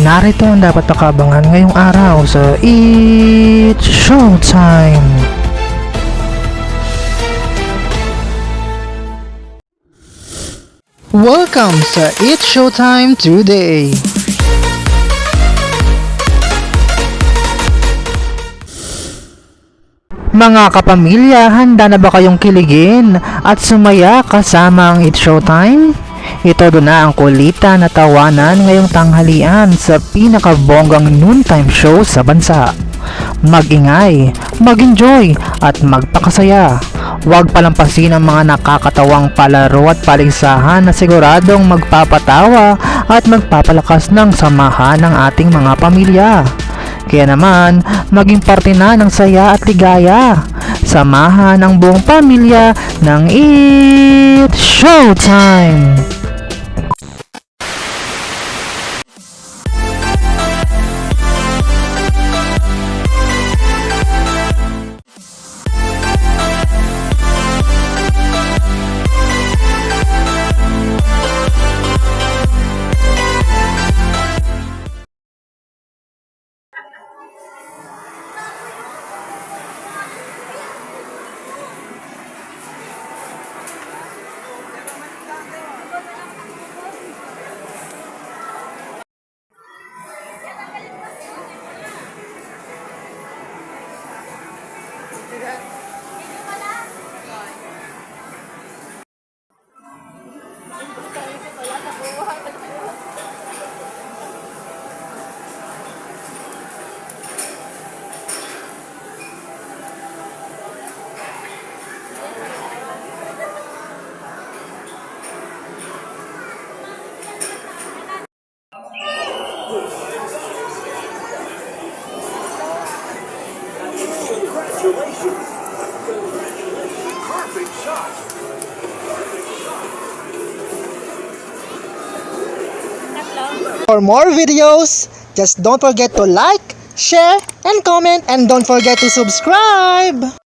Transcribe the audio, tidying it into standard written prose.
Narito ang dapat pakabangan ngayong araw sa It's Showtime! Welcome sa It's Showtime today! Mga kapamilya, handa na ba kayong kiligin at sumaya kasama ang It's Showtime? Ito doon na ang kulita na tawanan ngayong tanghalian sa pinakabonggang noontime show sa bansa. Mag-ingay, mag-enjoy at magpakasaya. Huwag palampasin ang mga nakakatawang palaro at paligsahan na siguradong magpapatawa at magpapalakas ng samahan ng ating mga pamilya. Kaya naman, maging parte na ng saya at ligaya. Samahan ang buong pamilya ng It's Showtime! Perfect shot. For more videos, just don't forget to like, share, and comment, and don't forget to subscribe!